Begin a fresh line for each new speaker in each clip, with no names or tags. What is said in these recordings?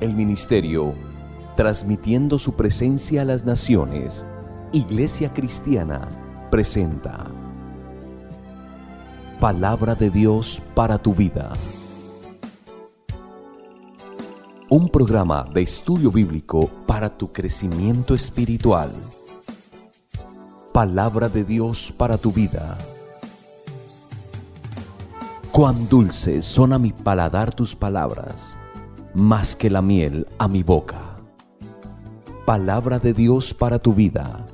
El ministerio, transmitiendo su presencia a las naciones, Iglesia Cristiana, presenta Palabra de Dios para tu vida. Un programa de estudio bíblico para tu crecimiento espiritual. Palabra de Dios para tu vida. Cuán dulces son a mi paladar tus palabras, más que la miel a mi boca. Palabra de Dios para tu vida.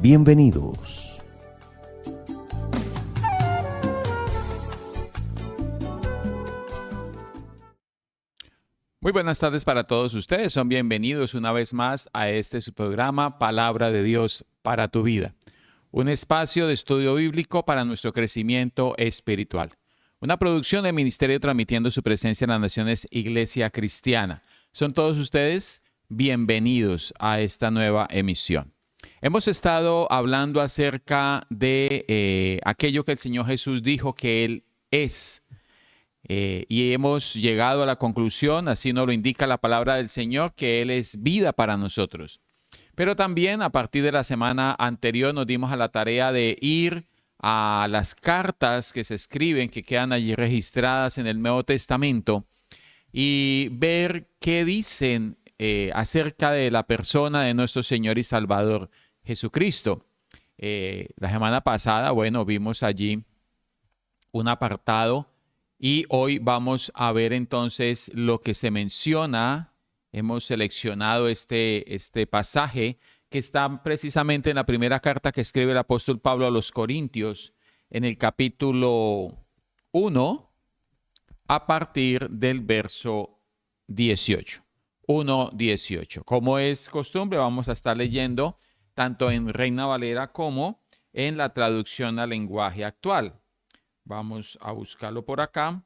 Bienvenidos.
Muy buenas tardes para todos ustedes. Son bienvenidos una vez más a su programa Palabra de Dios para tu vida. Un espacio de estudio bíblico para nuestro crecimiento espiritual. Una producción del Ministerio transmitiendo su presencia en las naciones, Iglesia Cristiana. Son todos ustedes bienvenidos a esta nueva emisión. Hemos estado hablando acerca de aquello que el Señor Jesús dijo que Él es. Y hemos llegado a la conclusión, así nos lo indica la palabra del Señor, que Él es vida para nosotros. Pero también a partir de la semana anterior nos dimos a la tarea de ir a las cartas que se escriben, que quedan allí registradas en el Nuevo Testamento, y ver qué dicen acerca de la persona de nuestro Señor y Salvador Jesucristo. La semana pasada, vimos allí un apartado y hoy vamos a ver entonces lo que se menciona. Hemos seleccionado este pasaje que está precisamente en la primera carta que escribe el apóstol Pablo a los Corintios, en el capítulo 1, a partir del verso 18. 1:18. Como es costumbre, vamos a estar leyendo tanto en Reina Valera como en la traducción al lenguaje actual. Vamos a buscarlo por acá.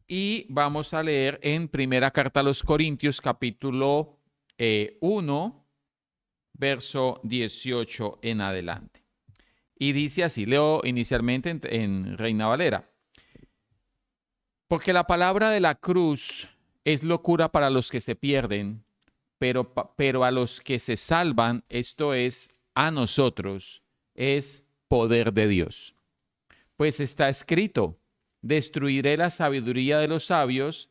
Y vamos a leer en primera carta a los Corintios, capítulo 1, verso 18 en adelante. Y dice así, leo inicialmente en Reina Valera. Porque la palabra de la cruz es locura para los que se pierden, pero a los que se salvan, esto es, a nosotros, es poder de Dios. Pues está escrito, destruiré la sabiduría de los sabios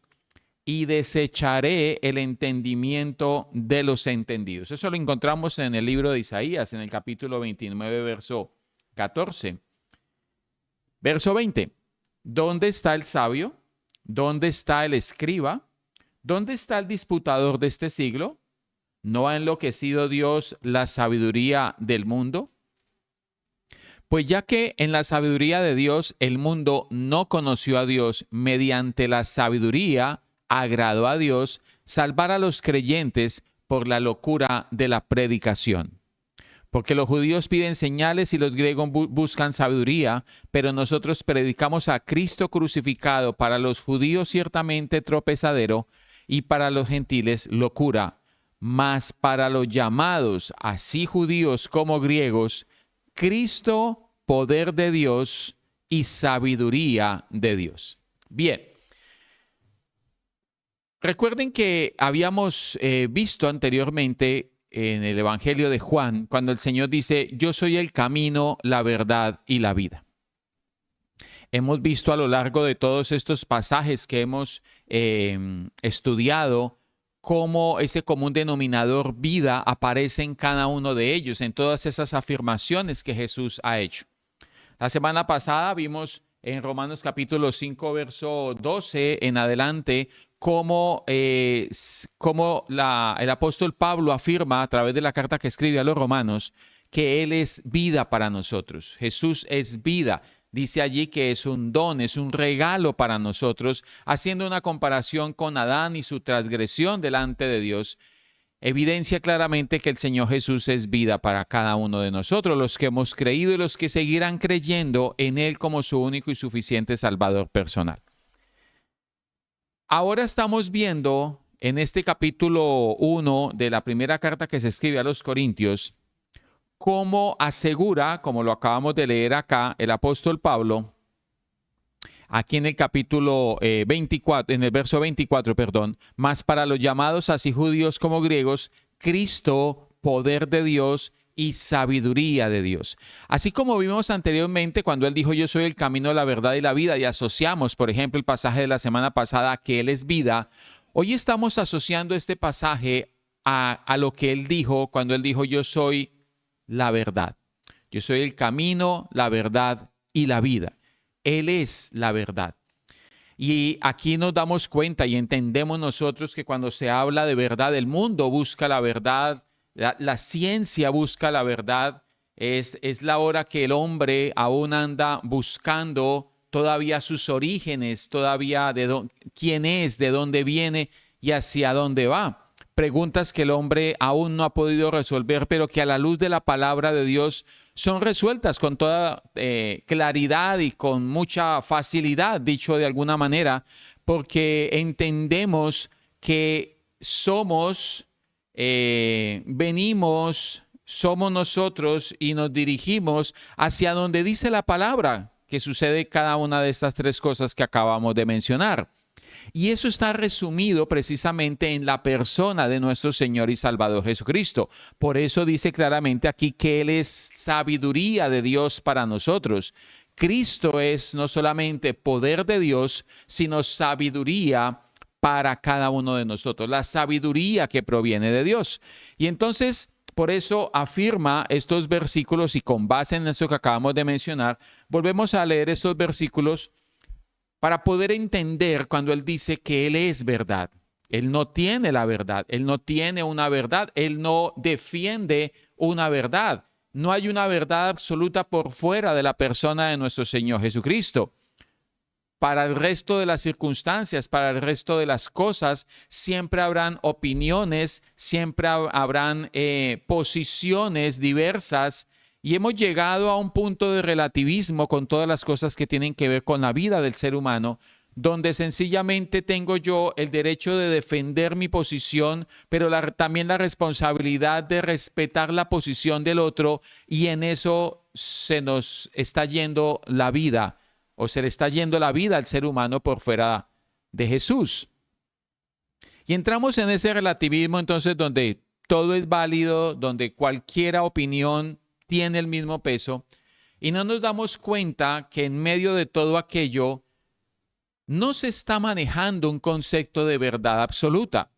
y desecharé el entendimiento de los entendidos. Eso lo encontramos en el libro de Isaías, en el capítulo 29, verso 14. Verso 20. ¿Dónde está el sabio? ¿Dónde está el escriba? ¿Dónde está el disputador de este siglo? ¿No ha enloquecido Dios la sabiduría del mundo? Pues ya que en la sabiduría de Dios el mundo no conoció a Dios, mediante la sabiduría agradó a Dios salvar a los creyentes por la locura de la predicación. Porque los judíos piden señales y los griegos buscan sabiduría, pero nosotros predicamos a Cristo crucificado, para los judíos ciertamente tropezadero y para los gentiles locura, mas para los llamados, así judíos como griegos, Cristo, poder de Dios y sabiduría de Dios. Bien. Recuerden que habíamos visto anteriormente en el Evangelio de Juan, cuando el Señor dice, yo soy el camino, la verdad y la vida. Hemos visto a lo largo de todos estos pasajes que hemos estudiado cómo ese común denominador vida aparece en cada uno de ellos, en todas esas afirmaciones que Jesús ha hecho. La semana pasada vimos en Romanos capítulo 5, verso 12 en adelante, cómo el apóstol Pablo afirma a través de la carta que escribe a los romanos que Él es vida para nosotros. Jesús es vida. Dice allí que es un don, es un regalo para nosotros, haciendo una comparación con Adán y su transgresión delante de Dios. Evidencia claramente que el Señor Jesús es vida para cada uno de nosotros, los que hemos creído y los que seguirán creyendo en Él como su único y suficiente Salvador personal. Ahora estamos viendo en este capítulo 1 de la primera carta que se escribe a los Corintios, cómo asegura, como lo acabamos de leer acá, el apóstol Pablo, Aquí en el capítulo 24, en el verso 24, perdón, mas para los llamados así judíos como griegos, Cristo, poder de Dios y sabiduría de Dios. Así como vimos anteriormente cuando él dijo yo soy el camino, la verdad y la vida, y asociamos, por ejemplo, el pasaje de la semana pasada que él es vida, hoy estamos asociando este pasaje a lo que él dijo cuando él dijo yo soy la verdad. Yo soy el camino, la verdad y la vida. Él es la verdad. Y aquí nos damos cuenta y entendemos nosotros que cuando se habla de verdad, el mundo busca la verdad, la ciencia busca la verdad. Es la hora que el hombre aún anda buscando todavía sus orígenes, todavía quién es, de dónde viene y hacia dónde va. Preguntas que el hombre aún no ha podido resolver, pero que a la luz de la palabra de Dios son resueltas con toda claridad y con mucha facilidad, dicho de alguna manera, porque entendemos que somos somos nosotros y nos dirigimos hacia donde dice la palabra que sucede cada una de estas tres cosas que acabamos de mencionar. Y eso está resumido precisamente en la persona de nuestro Señor y Salvador Jesucristo. Por eso dice claramente aquí que Él es sabiduría de Dios para nosotros. Cristo es no solamente poder de Dios, sino sabiduría para cada uno de nosotros, la sabiduría que proviene de Dios. Y entonces, por eso afirma estos versículos y con base en eso que acabamos de mencionar, volvemos a leer estos versículos para poder entender cuando Él dice que Él es verdad. Él no tiene la verdad, Él no tiene una verdad, Él no defiende una verdad. No hay una verdad absoluta por fuera de la persona de nuestro Señor Jesucristo. Para el resto de las circunstancias, para el resto de las cosas, siempre habrán opiniones, siempre habrán posiciones diversas. Y hemos llegado a un punto de relativismo con todas las cosas que tienen que ver con la vida del ser humano, donde sencillamente tengo yo el derecho de defender mi posición, pero también la responsabilidad de respetar la posición del otro, y en eso se nos está yendo la vida, o se le está yendo la vida al ser humano por fuera de Jesús. Y entramos en ese relativismo entonces donde todo es válido, donde cualquier opinión tiene el mismo peso, y no nos damos cuenta que en medio de todo aquello no se está manejando un concepto de verdad absoluta.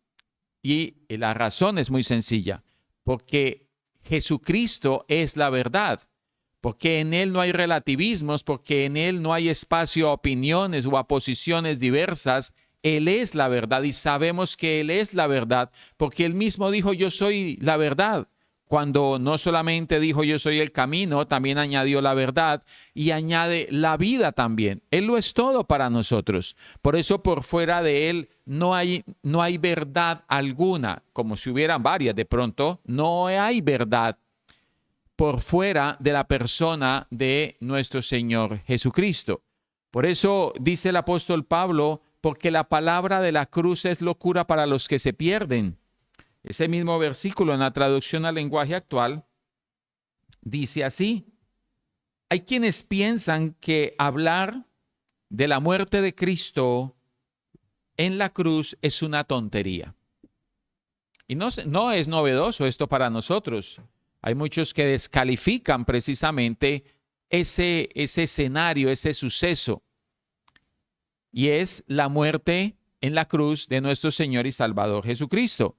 Y la razón es muy sencilla, porque Jesucristo es la verdad, porque en Él no hay relativismos, porque en Él no hay espacio a opiniones o a posiciones diversas. Él es la verdad y sabemos que Él es la verdad, porque Él mismo dijo yo soy la verdad. Cuando no solamente dijo yo soy el camino, también añadió la verdad y añade la vida también. Él lo es todo para nosotros. Por eso por fuera de Él no hay verdad alguna, como si hubieran varias de pronto. No hay verdad por fuera de la persona de nuestro Señor Jesucristo. Por eso dice el apóstol Pablo, porque la palabra de la cruz es locura para los que se pierden. Ese mismo versículo en la traducción al lenguaje actual dice así: hay quienes piensan que hablar de la muerte de Cristo en la cruz es una tontería. Y no es novedoso esto para nosotros. Hay muchos que descalifican precisamente ese escenario, ese suceso. Y es la muerte en la cruz de nuestro Señor y Salvador Jesucristo.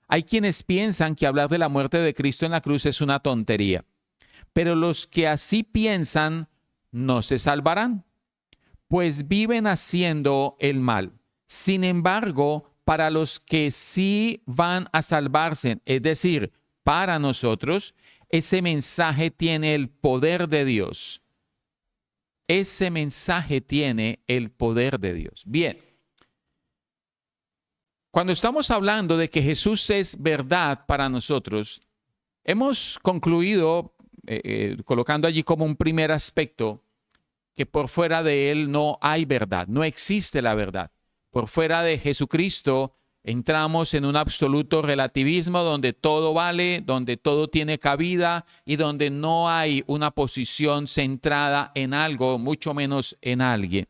Hay quienes piensan que hablar de la muerte de Cristo en la cruz es una tontería, pero los que así piensan no se salvarán, pues viven haciendo el mal. Sin embargo, para los que sí van a salvarse, es decir, para nosotros, ese mensaje tiene el poder de Dios. Ese mensaje tiene el poder de Dios. Bien. Cuando estamos hablando de que Jesús es verdad para nosotros, hemos concluido colocando allí como un primer aspecto que por fuera de Él no hay verdad, no existe la verdad. Por fuera de Jesucristo entramos en un absoluto relativismo donde todo vale, donde todo tiene cabida y donde no hay una posición centrada en algo, mucho menos en alguien.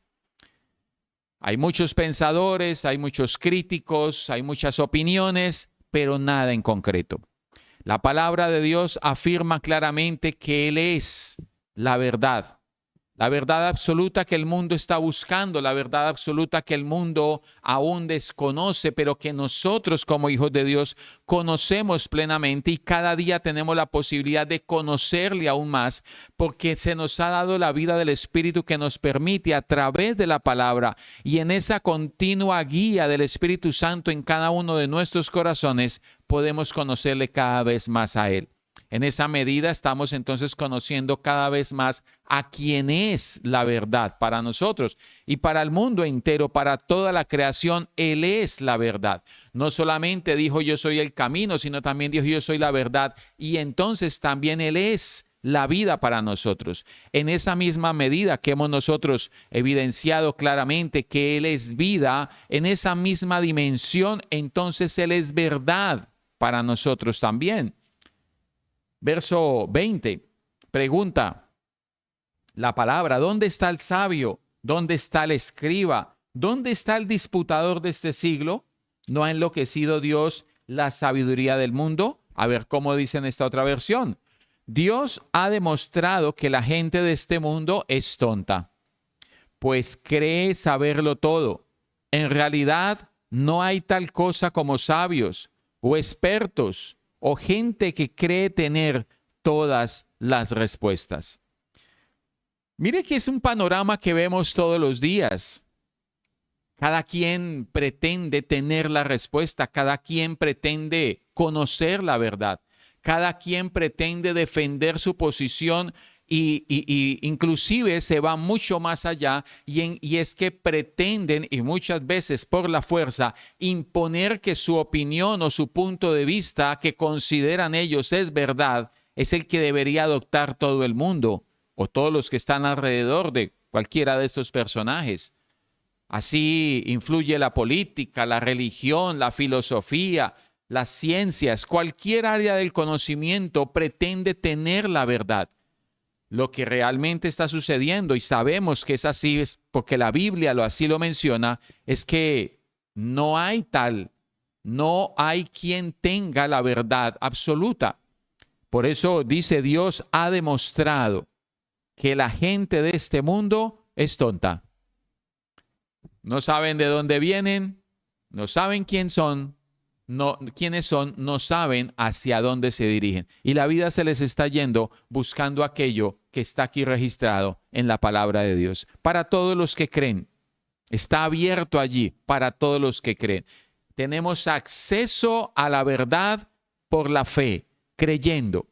Hay muchos pensadores, hay muchos críticos, hay muchas opiniones, pero nada en concreto. La palabra de Dios afirma claramente que Él es la verdad absoluta que el mundo está buscando, la verdad absoluta que el mundo aún desconoce, pero que nosotros como hijos de Dios conocemos plenamente y cada día tenemos la posibilidad de conocerle aún más, porque se nos ha dado la vida del Espíritu que nos permite a través de la palabra y en esa continua guía del Espíritu Santo en cada uno de nuestros corazones, podemos conocerle cada vez más a Él. En esa medida estamos entonces conociendo cada vez más a quién es la verdad para nosotros y para el mundo entero, para toda la creación. Él es la verdad. No solamente dijo yo soy el camino, sino también dijo yo soy la verdad. Y entonces también Él es la vida para nosotros. En esa misma medida que hemos nosotros evidenciado claramente que Él es vida, en esa misma dimensión, entonces Él es verdad para nosotros también. Verso 20, pregunta la palabra, ¿dónde está el sabio? ¿Dónde está el escriba? ¿Dónde está el disputador de este siglo? ¿No ha enloquecido Dios la sabiduría del mundo? A ver cómo dice en esta otra versión. Dios ha demostrado que la gente de este mundo es tonta, pues cree saberlo todo. En realidad no hay tal cosa como sabios o expertos o gente que cree tener todas las respuestas. Mire que es un panorama que vemos todos los días. Cada quien pretende tener la respuesta, cada quien pretende conocer la verdad, cada quien pretende defender su posición y inclusive se va mucho más allá y es que pretenden, y muchas veces por la fuerza, imponer que su opinión o su punto de vista que consideran ellos es verdad, es el que debería adoptar todo el mundo o todos los que están alrededor de cualquiera de estos personajes. Así influye la política, la religión, la filosofía, las ciencias, cualquier área del conocimiento pretende tener la verdad. Lo que realmente está sucediendo, y sabemos que es así, es porque la Biblia así lo menciona, es que no hay quien tenga la verdad absoluta. Por eso dice Dios ha demostrado que la gente de este mundo es tonta. No saben de dónde vienen, no saben quiénes son, no saben hacia dónde se dirigen. Y la vida se les está yendo buscando aquello que está aquí registrado en la palabra de Dios. Para todos los que creen, está abierto allí para todos los que creen. Tenemos acceso a la verdad por la fe, creyendo.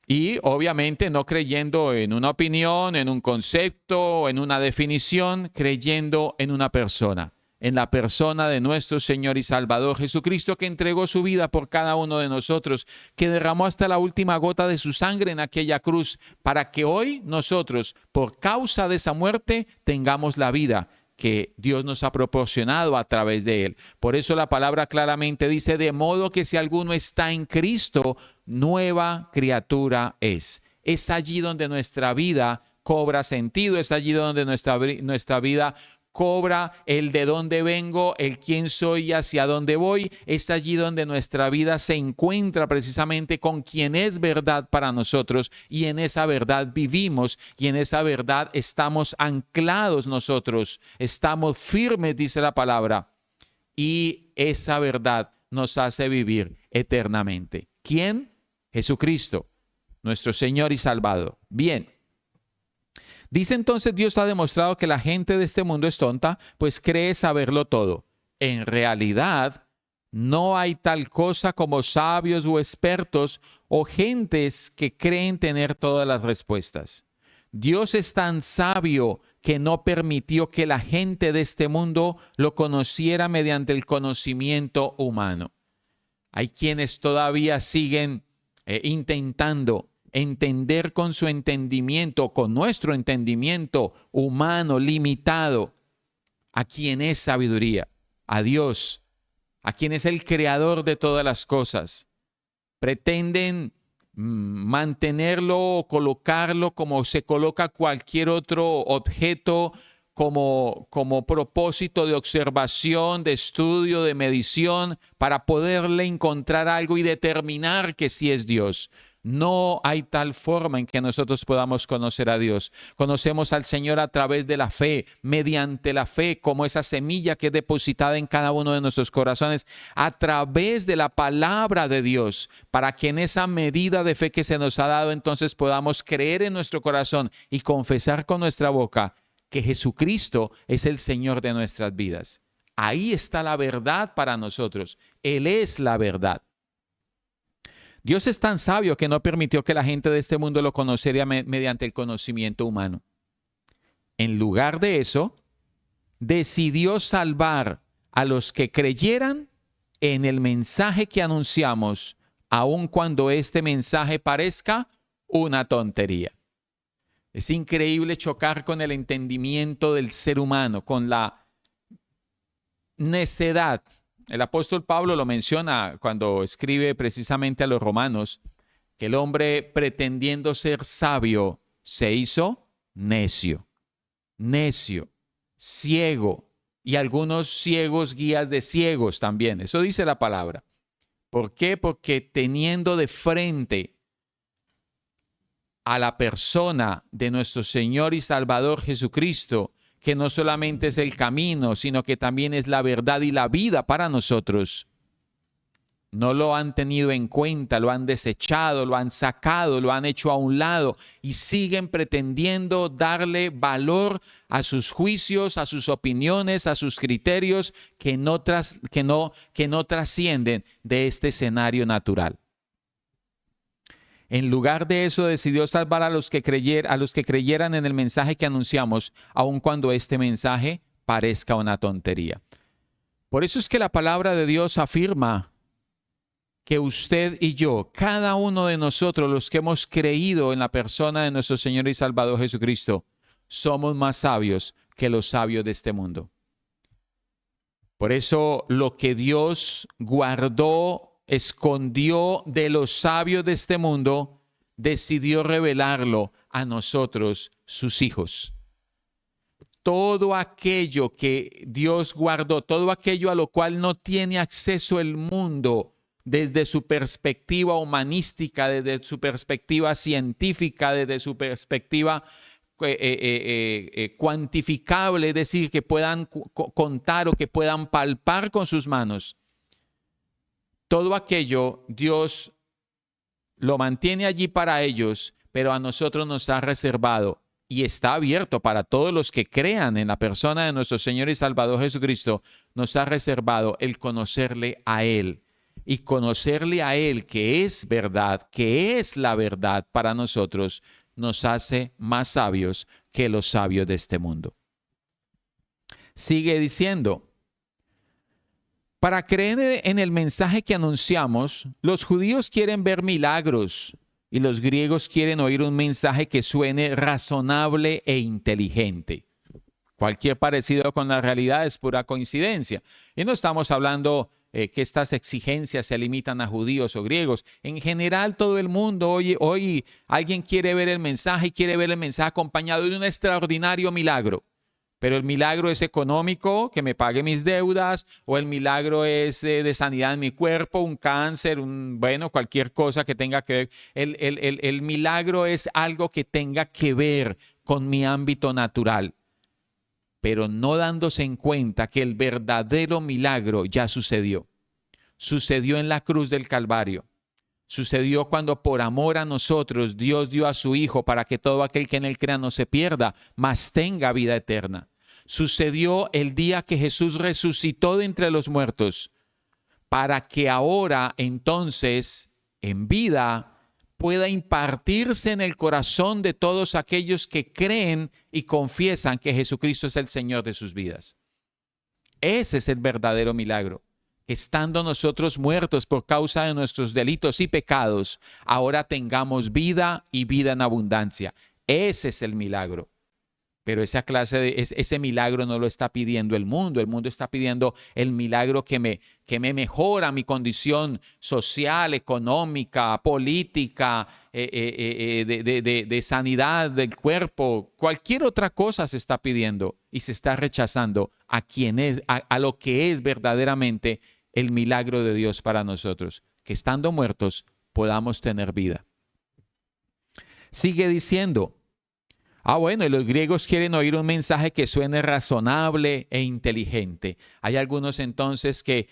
Y obviamente no creyendo en una opinión, en un concepto, en una definición, creyendo en una persona, en la persona de nuestro Señor y Salvador Jesucristo, que entregó su vida por cada uno de nosotros, que derramó hasta la última gota de su sangre en aquella cruz, para que hoy nosotros, por causa de esa muerte, tengamos la vida que Dios nos ha proporcionado a través de Él. Por eso la palabra claramente dice, de modo que si alguno está en Cristo, nueva criatura es. Es allí donde nuestra vida cobra sentido, es allí donde nuestra vida cobra el de dónde vengo, el quién soy y hacia dónde voy. Es allí donde nuestra vida se encuentra precisamente con quien es verdad para nosotros y en esa verdad vivimos y en esa verdad estamos anclados nosotros, estamos firmes, dice la palabra, y esa verdad nos hace vivir eternamente. ¿Quién? Jesucristo, nuestro Señor y Salvador. Bien. Dice entonces, Dios ha demostrado que la gente de este mundo es tonta, pues cree saberlo todo. En realidad, no hay tal cosa como sabios o expertos o gentes que creen tener todas las respuestas. Dios es tan sabio que no permitió que la gente de este mundo lo conociera mediante el conocimiento humano. Hay quienes todavía siguen intentando entender con su entendimiento, con nuestro entendimiento humano limitado, a quien es sabiduría, a Dios, a quien es el creador de todas las cosas. Pretenden mantenerlo o colocarlo como se coloca cualquier otro objeto, como propósito de observación, de estudio, de medición, para poderle encontrar algo y determinar que sí es Dios. No hay tal forma en que nosotros podamos conocer a Dios. Conocemos al Señor a través de la fe, mediante la fe, como esa semilla que es depositada en cada uno de nuestros corazones, a través de la palabra de Dios, para que en esa medida de fe que se nos ha dado, entonces podamos creer en nuestro corazón y confesar con nuestra boca que Jesucristo es el Señor de nuestras vidas. Ahí está la verdad para nosotros. Él es la verdad. Dios es tan sabio que no permitió que la gente de este mundo lo conociera mediante el conocimiento humano. En lugar de eso, decidió salvar a los que creyeran en el mensaje que anunciamos, aun cuando este mensaje parezca una tontería. Es increíble chocar con el entendimiento del ser humano, con la necedad. El apóstol Pablo lo menciona cuando escribe precisamente a los romanos, que el hombre pretendiendo ser sabio se hizo necio, ciego, y algunos ciegos guías de ciegos también. Eso dice la palabra. ¿Por qué? Porque teniendo de frente a la persona de nuestro Señor y Salvador Jesucristo, que no solamente es el camino, sino que también es la verdad y la vida para nosotros, no lo han tenido en cuenta, lo han desechado, lo han sacado, lo han hecho a un lado y siguen pretendiendo darle valor a sus juicios, a sus opiniones, a sus criterios que no trascienden de este escenario natural. En lugar de eso, decidió salvar a los que creyeran en el mensaje que anunciamos, aun cuando este mensaje parezca una tontería. Por eso es que la palabra de Dios afirma que usted y yo, cada uno de nosotros, los que hemos creído en la persona de nuestro Señor y Salvador Jesucristo, somos más sabios que los sabios de este mundo. Por eso lo que Dios guardó, escondió de los sabios de este mundo, decidió revelarlo a nosotros, sus hijos. Todo aquello que Dios guardó, todo aquello a lo cual no tiene acceso el mundo desde su perspectiva humanística, desde su perspectiva científica, desde su perspectiva cuantificable, es decir, que puedan contar o que puedan palpar con sus manos. Todo aquello Dios lo mantiene allí para ellos, pero a nosotros nos ha reservado y está abierto para todos los que crean en la persona de nuestro Señor y Salvador Jesucristo. Nos ha reservado el conocerle a Él, y conocerle a Él, que es verdad, que es la verdad para nosotros, nos hace más sabios que los sabios de este mundo. Sigue diciendo: para creer en el mensaje que anunciamos, los judíos quieren ver milagros y los griegos quieren oír un mensaje que suene razonable e inteligente. Cualquier parecido con la realidad es pura coincidencia. Y no estamos hablando que estas exigencias se limitan a judíos o griegos. En general, todo el mundo hoy alguien quiere ver el mensaje y quiere ver el mensaje acompañado de un extraordinario milagro. Pero el milagro es económico, que me pague mis deudas, o el milagro es de sanidad en mi cuerpo, un cáncer, cualquier cosa que tenga que ver. El milagro es algo que tenga que ver con mi ámbito natural, pero no dándose en cuenta que el verdadero milagro ya sucedió. Sucedió en la cruz del Calvario. Sucedió cuando por amor a nosotros Dios dio a su Hijo para que todo aquel que en Él crea no se pierda, mas tenga vida eterna. Sucedió el día que Jesús resucitó de entre los muertos, para que ahora entonces en vida pueda impartirse en el corazón de todos aquellos que creen y confiesan que Jesucristo es el Señor de sus vidas. Ese es el verdadero milagro. Estando nosotros muertos por causa de nuestros delitos y pecados, ahora tengamos vida y vida en abundancia. Ese es el milagro. Pero ese milagro no lo está pidiendo el mundo. El mundo está pidiendo el milagro que me mejora mi condición social, económica, política, de sanidad del cuerpo, cualquier otra cosa se está pidiendo y se está rechazando a lo que es verdaderamente el milagro de Dios para nosotros, que estando muertos podamos tener vida. Sigue diciendo, bueno, y los griegos quieren oír un mensaje que suene razonable e inteligente. Hay algunos entonces que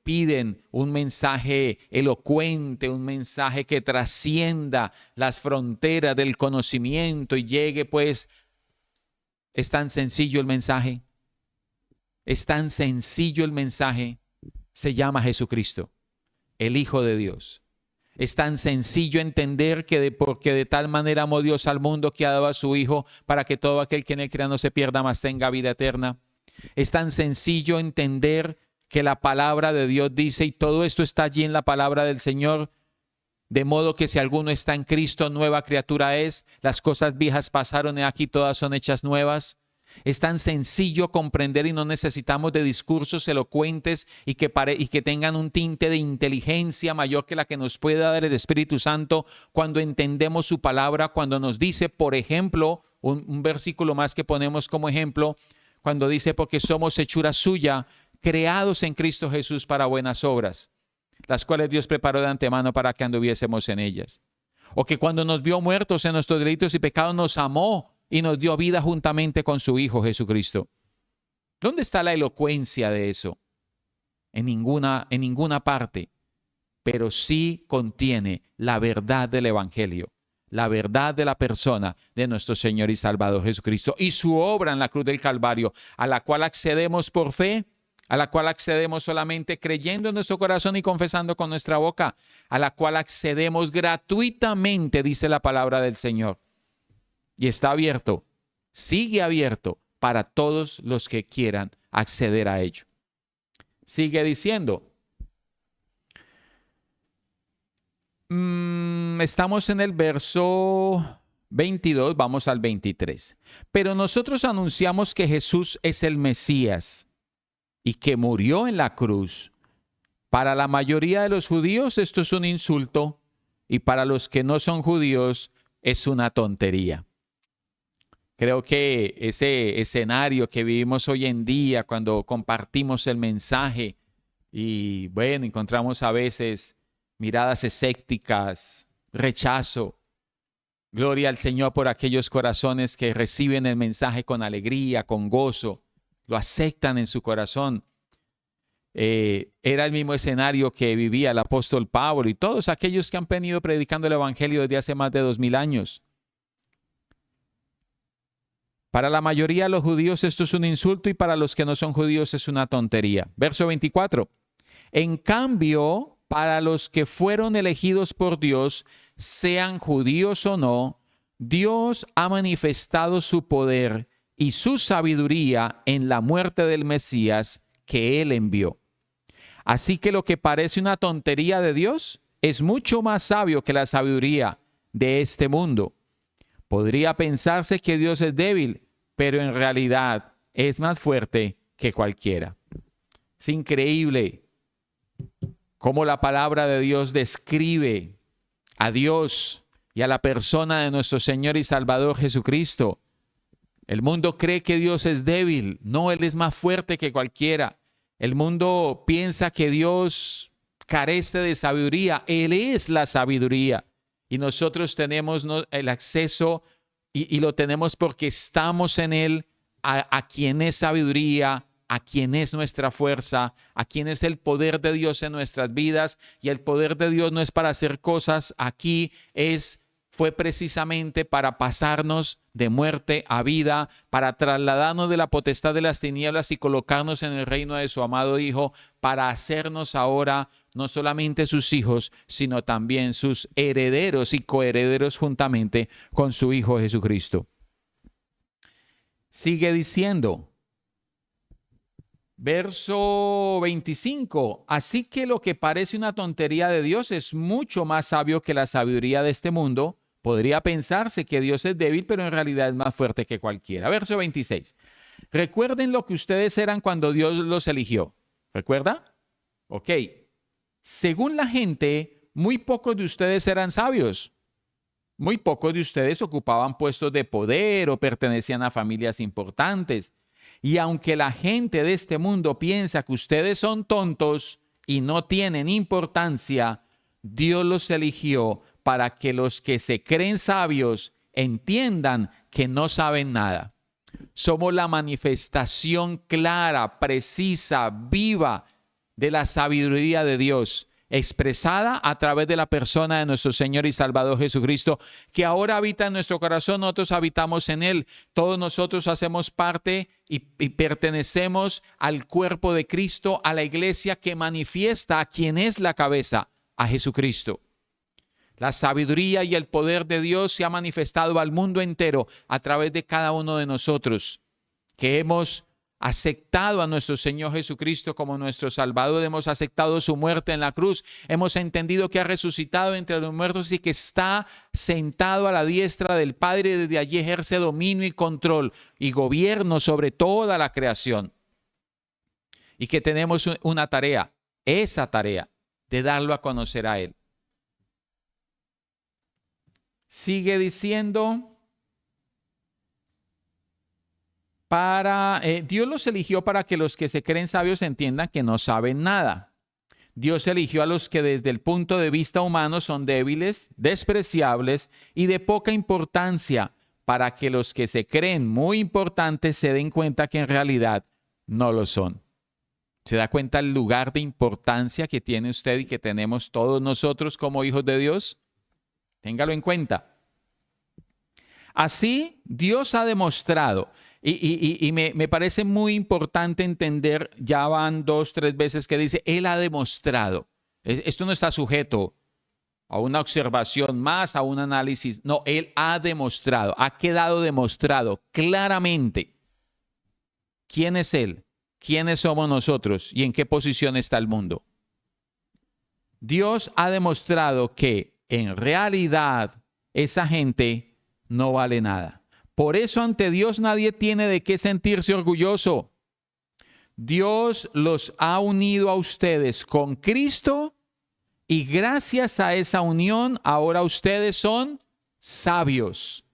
piden un mensaje elocuente, un mensaje que trascienda las fronteras del conocimiento y llegue, pues, es tan sencillo el mensaje. Es tan sencillo el mensaje. Se llama Jesucristo, el Hijo de Dios. Es tan sencillo entender porque de tal manera amó Dios al mundo que ha dado a su Hijo para que todo aquel que en él crea no se pierda, mas tenga vida eterna. Es tan sencillo entender que la palabra de Dios dice, y todo esto está allí en la palabra del Señor, de modo que si alguno está en Cristo, nueva criatura es, las cosas viejas pasaron y aquí todas son hechas nuevas. Es tan sencillo comprender y no necesitamos de discursos elocuentes y que tengan un tinte de inteligencia mayor que la que nos pueda dar el Espíritu Santo cuando entendemos su palabra, cuando nos dice, por ejemplo, un versículo más que ponemos como ejemplo, cuando dice, porque somos hechura suya, creados en Cristo Jesús para buenas obras, las cuales Dios preparó de antemano para que anduviésemos en ellas. O que cuando nos vio muertos en nuestros delitos y pecados, nos amó y nos dio vida juntamente con su Hijo Jesucristo. ¿Dónde está la elocuencia de eso? En ninguna parte, pero sí contiene la verdad del Evangelio, la verdad de la persona de nuestro Señor y Salvador Jesucristo y su obra en la cruz del Calvario, a la cual accedemos por fe, a la cual accedemos solamente creyendo en nuestro corazón y confesando con nuestra boca, a la cual accedemos gratuitamente, dice la palabra del Señor. Y está abierto, sigue abierto para todos los que quieran acceder a ello. Sigue diciendo, estamos en el verso 22, vamos al 23. Pero nosotros anunciamos que Jesús es el Mesías y que murió en la cruz. Para la mayoría de los judíos esto es un insulto y para los que no son judíos es una tontería. Creo que ese escenario que vivimos hoy en día cuando compartimos el mensaje y bueno, encontramos a veces miradas escépticas, rechazo. Gloria al Señor por aquellos corazones que reciben el mensaje con alegría, con gozo, lo aceptan en su corazón. Era el mismo escenario que vivía el apóstol Pablo y todos aquellos que han venido predicando el Evangelio desde hace más de 2000 años. Para la mayoría de los judíos esto es un insulto y para los que no son judíos es una tontería. Verso 24. En cambio, para los que fueron elegidos por Dios, sean judíos o no, Dios ha manifestado su poder y su sabiduría en la muerte del Mesías que Él envió. Así que lo que parece una tontería de Dios es mucho más sabio que la sabiduría de este mundo. Podría pensarse que Dios es débil, pero en realidad es más fuerte que cualquiera. Es increíble cómo la palabra de Dios describe a Dios y a la persona de nuestro Señor y Salvador Jesucristo. El mundo cree que Dios es débil. No, Él es más fuerte que cualquiera. El mundo piensa que Dios carece de sabiduría. Él es la sabiduría. Y nosotros tenemos el acceso y lo tenemos porque estamos en Él, a quien es sabiduría, a quien es nuestra fuerza, a quien es el poder de Dios en nuestras vidas. Y el poder de Dios no es para hacer cosas aquí, fue precisamente para pasarnos de muerte a vida, para trasladarnos de la potestad de las tinieblas y colocarnos en el reino de su amado Hijo, para hacernos ahora no solamente sus hijos, sino también sus herederos y coherederos juntamente con su Hijo Jesucristo. Sigue diciendo, verso 25, así que lo que parece una tontería de Dios es mucho más sabio que la sabiduría de este mundo. Podría pensarse que Dios es débil, pero en realidad es más fuerte que cualquiera. Verso 26. Recuerden lo que ustedes eran cuando Dios los eligió. ¿Recuerda? Ok. Según la gente, muy pocos de ustedes eran sabios. Muy pocos de ustedes ocupaban puestos de poder o pertenecían a familias importantes. Y aunque la gente de este mundo piensa que ustedes son tontos y no tienen importancia, Dios los eligió para que los que se creen sabios entiendan que no saben nada. Somos la manifestación clara, precisa, viva de la sabiduría de Dios, expresada a través de la persona de nuestro Señor y Salvador Jesucristo, que ahora habita en nuestro corazón, nosotros habitamos en Él. Todos nosotros hacemos parte y pertenecemos al cuerpo de Cristo, a la iglesia que manifiesta a quien es la cabeza, a Jesucristo. La sabiduría y el poder de Dios se ha manifestado al mundo entero a través de cada uno de nosotros, que hemos aceptado a nuestro Señor Jesucristo como nuestro Salvador, hemos aceptado su muerte en la cruz, hemos entendido que ha resucitado entre los muertos y que está sentado a la diestra del Padre y desde allí ejerce dominio y control y gobierno sobre toda la creación. Y que tenemos una tarea, esa tarea de darlo a conocer a Él. Sigue diciendo, Dios los eligió para que los que se creen sabios entiendan que no saben nada. Dios eligió a los que desde el punto de vista humano son débiles, despreciables y de poca importancia, para que los que se creen muy importantes se den cuenta que en realidad no lo son. ¿Se da cuenta el lugar de importancia que tiene usted y que tenemos todos nosotros como hijos de Dios? Téngalo en cuenta. Así, Dios ha demostrado, y me parece muy importante entender, ya van 2, 3 veces que dice, Él ha demostrado. Esto no está sujeto a una observación más, a un análisis. No, Él ha demostrado, ha quedado demostrado claramente quién es Él, quiénes somos nosotros y en qué posición está el mundo. Dios ha demostrado que en realidad esa gente no vale nada. Por eso ante Dios nadie tiene de qué sentirse orgulloso. Dios los ha unido a ustedes con Cristo y gracias a esa unión ahora ustedes son sabios.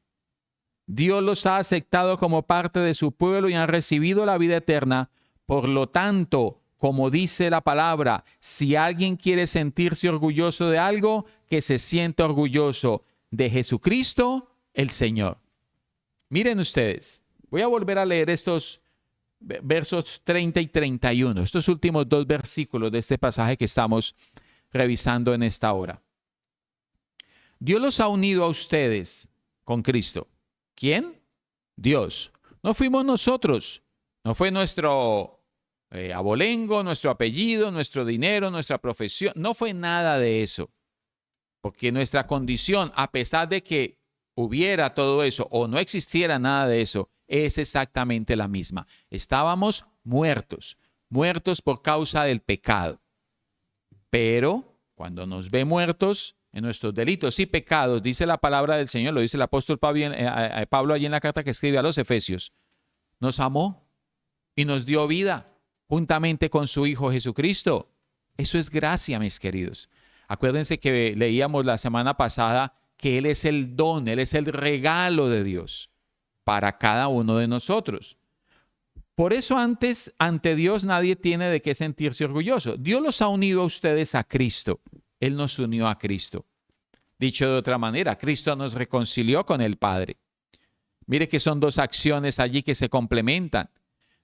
Dios los ha aceptado como parte de su pueblo y han recibido la vida eterna. Por lo tanto, como dice la palabra, si alguien quiere sentirse orgulloso de algo, que se sienta orgulloso de Jesucristo, el Señor. Miren ustedes, voy a volver a leer estos versos 30 y 31, estos últimos 2 versículos de este pasaje que estamos revisando en esta hora. Dios los ha unido a ustedes con Cristo. ¿Quién? Dios. No fuimos nosotros, no fue nuestro abolengo, nuestro apellido, nuestro dinero, nuestra profesión, no fue nada de eso. Porque nuestra condición, a pesar de que hubiera todo eso o no existiera nada de eso, es exactamente la misma. Estábamos muertos por causa del pecado. Pero cuando nos ve muertos en nuestros delitos y pecados, dice la palabra del Señor, lo dice el apóstol Pablo allí en la carta que escribe a los Efesios, nos amó y nos dio vida juntamente con su Hijo Jesucristo. Eso es gracia, mis queridos. Acuérdense que leíamos la semana pasada que Él es el don, Él es el regalo de Dios para cada uno de nosotros. Por eso ante Dios nadie tiene de qué sentirse orgulloso. Dios los ha unido a ustedes a Cristo. Él nos unió a Cristo. Dicho de otra manera, Cristo nos reconcilió con el Padre. Mire que son 2 acciones allí que se complementan.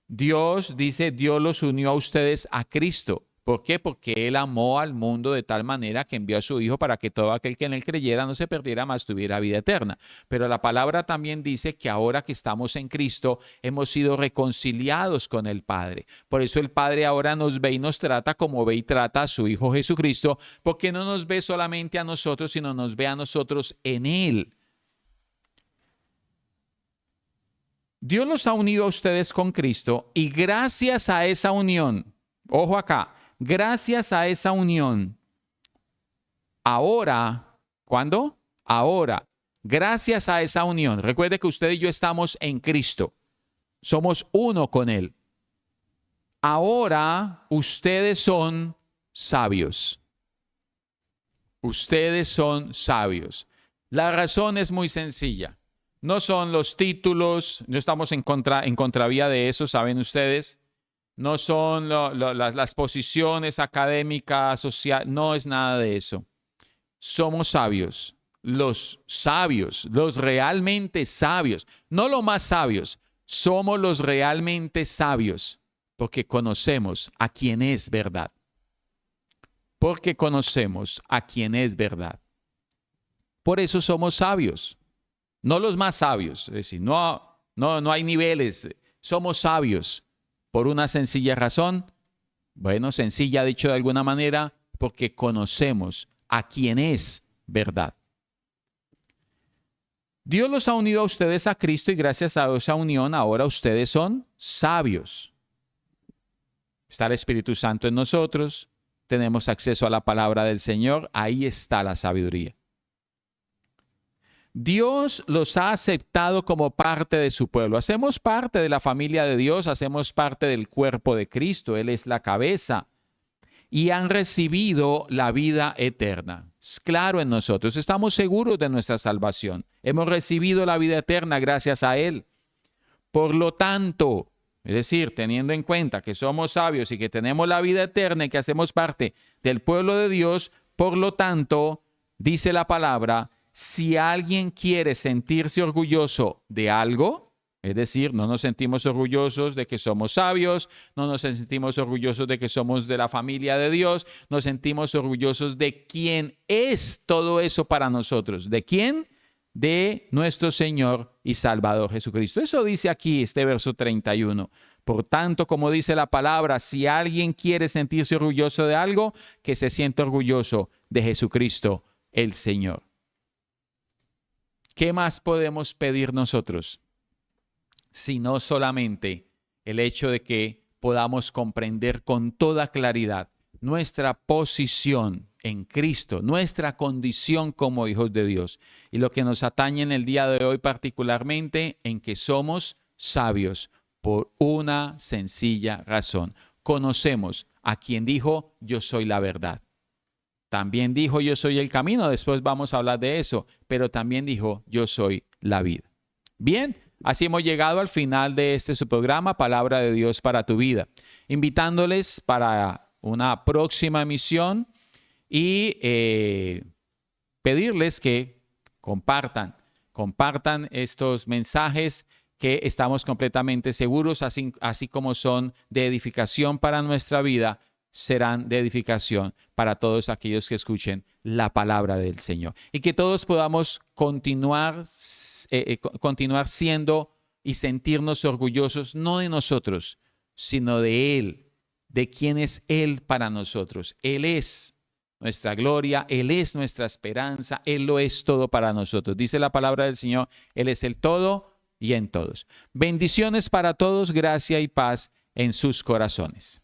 Dios los unió a ustedes a Cristo. ¿Por qué? Porque Él amó al mundo de tal manera que envió a su Hijo para que todo aquel que en Él creyera no se perdiera, mas tuviera vida eterna. Pero la palabra también dice que ahora que estamos en Cristo, hemos sido reconciliados con el Padre. Por eso el Padre ahora nos ve y nos trata como ve y trata a su Hijo Jesucristo, porque no nos ve solamente a nosotros, sino nos ve a nosotros en Él. Dios los ha unido a ustedes con Cristo y gracias a esa unión, ojo acá, gracias a esa unión, ahora, ¿cuándo? Ahora, gracias a esa unión, recuerde que usted y yo estamos en Cristo, somos uno con Él. Ahora ustedes son sabios. Ustedes son sabios. La razón es muy sencilla. No son los títulos, no estamos en contravía de eso, saben ustedes. No son las posiciones académicas, sociales, no es nada de eso. Somos sabios, los realmente sabios, no los más sabios, somos los realmente sabios, porque conocemos a quien es verdad. Porque conocemos a quien es verdad. Por eso somos sabios, no los más sabios, es decir, no hay niveles, somos sabios por una sencilla razón, bueno, sencilla dicho de alguna manera, porque conocemos a quien es verdad. Dios los ha unido a ustedes a Cristo y gracias a esa unión ahora ustedes son sabios. Está el Espíritu Santo en nosotros, tenemos acceso a la palabra del Señor, ahí está la sabiduría. Dios los ha aceptado como parte de su pueblo. Hacemos parte de la familia de Dios, hacemos parte del cuerpo de Cristo, Él es la cabeza. Y han recibido la vida eterna. Es claro en nosotros, estamos seguros de nuestra salvación. Hemos recibido la vida eterna gracias a Él. Por lo tanto, es decir, teniendo en cuenta que somos sabios y que tenemos la vida eterna y que hacemos parte del pueblo de Dios, por lo tanto, dice la palabra, si alguien quiere sentirse orgulloso de algo, es decir, no nos sentimos orgullosos de que somos sabios, no nos sentimos orgullosos de que somos de la familia de Dios, nos sentimos orgullosos de quién es todo eso para nosotros. ¿De quién? De nuestro Señor y Salvador Jesucristo. Eso dice aquí este verso 31. Por tanto, como dice la palabra, si alguien quiere sentirse orgulloso de algo, que se sienta orgulloso de Jesucristo, el Señor. ¿Qué más podemos pedir nosotros? Sino solamente el hecho de que podamos comprender con toda claridad nuestra posición en Cristo, nuestra condición como hijos de Dios y lo que nos atañe en el día de hoy particularmente en que somos sabios por una sencilla razón. Conocemos a quien dijo, yo soy la verdad. También dijo, yo soy el camino, después vamos a hablar de eso, pero también dijo, yo soy la vida. Bien, así hemos llegado al final de su programa, Palabra de Dios para tu vida. Invitándoles para una próxima emisión y pedirles que compartan estos mensajes que estamos completamente seguros, así como son de edificación para nuestra vida, serán de edificación para todos aquellos que escuchen la palabra del Señor. Y que todos podamos continuar siendo y sentirnos orgullosos, no de nosotros, sino de Él, de quién es Él para nosotros. Él es nuestra gloria, Él es nuestra esperanza, Él lo es todo para nosotros. Dice la palabra del Señor, Él es el todo y en todos. Bendiciones para todos, gracia y paz en sus corazones.